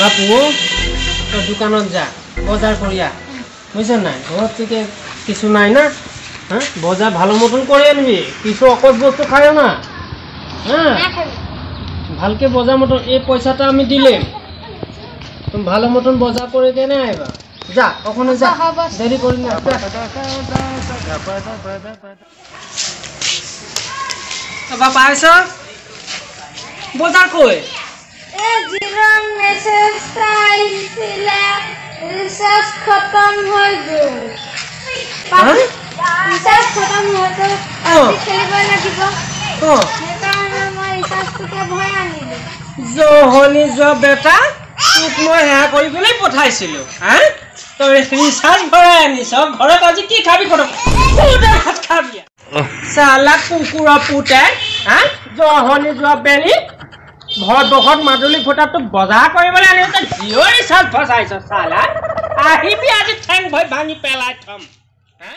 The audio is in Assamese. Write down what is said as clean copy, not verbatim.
বাপু তোর দোকানত যা বজার করিয়া বুঝছ নাই ঘর থেকে কিছু নাই না হ্যাঁ বজার ভালো মতন করে আনবি কিছু অকট বস্তু খায় না হ্যাঁ ভালকে বজার মতন এই পয়সাটা আমি দিলাম তুমি ভালো মতন বজার করে দে না এবার যা ওখানে যা দেরি করি না বাবা আইছ বজার কই जीवन मेसेज आइसिला रिचार्ज खत्म हो गयो रिचार्ज खत्म हो तो আজি খেলিব লাগিব সেইকাৰণে মই ৰিচাৰ্জটোকে ভৰাই আনিলো জহনি জ বেটা তোক মই হেয়া কৰিবলৈ পঠাইছিলো হা তই ৰিচাৰ্জ ভৰাই আনিছ ঘৰত আজি কি খাবি কত পুৰা ভাত খাবি সালা কুকুৰা পুতে হা জহনি জ বেলি ঘৰ বহত মাদুলি ফোটাটো বজাৰ কৰিবলৈ আনিছ জিঅ' ৰিচাৰ্জ ফচাইছ সালা আহিবি আজি ঠেং ভই ভাঙি পেলাই থম হা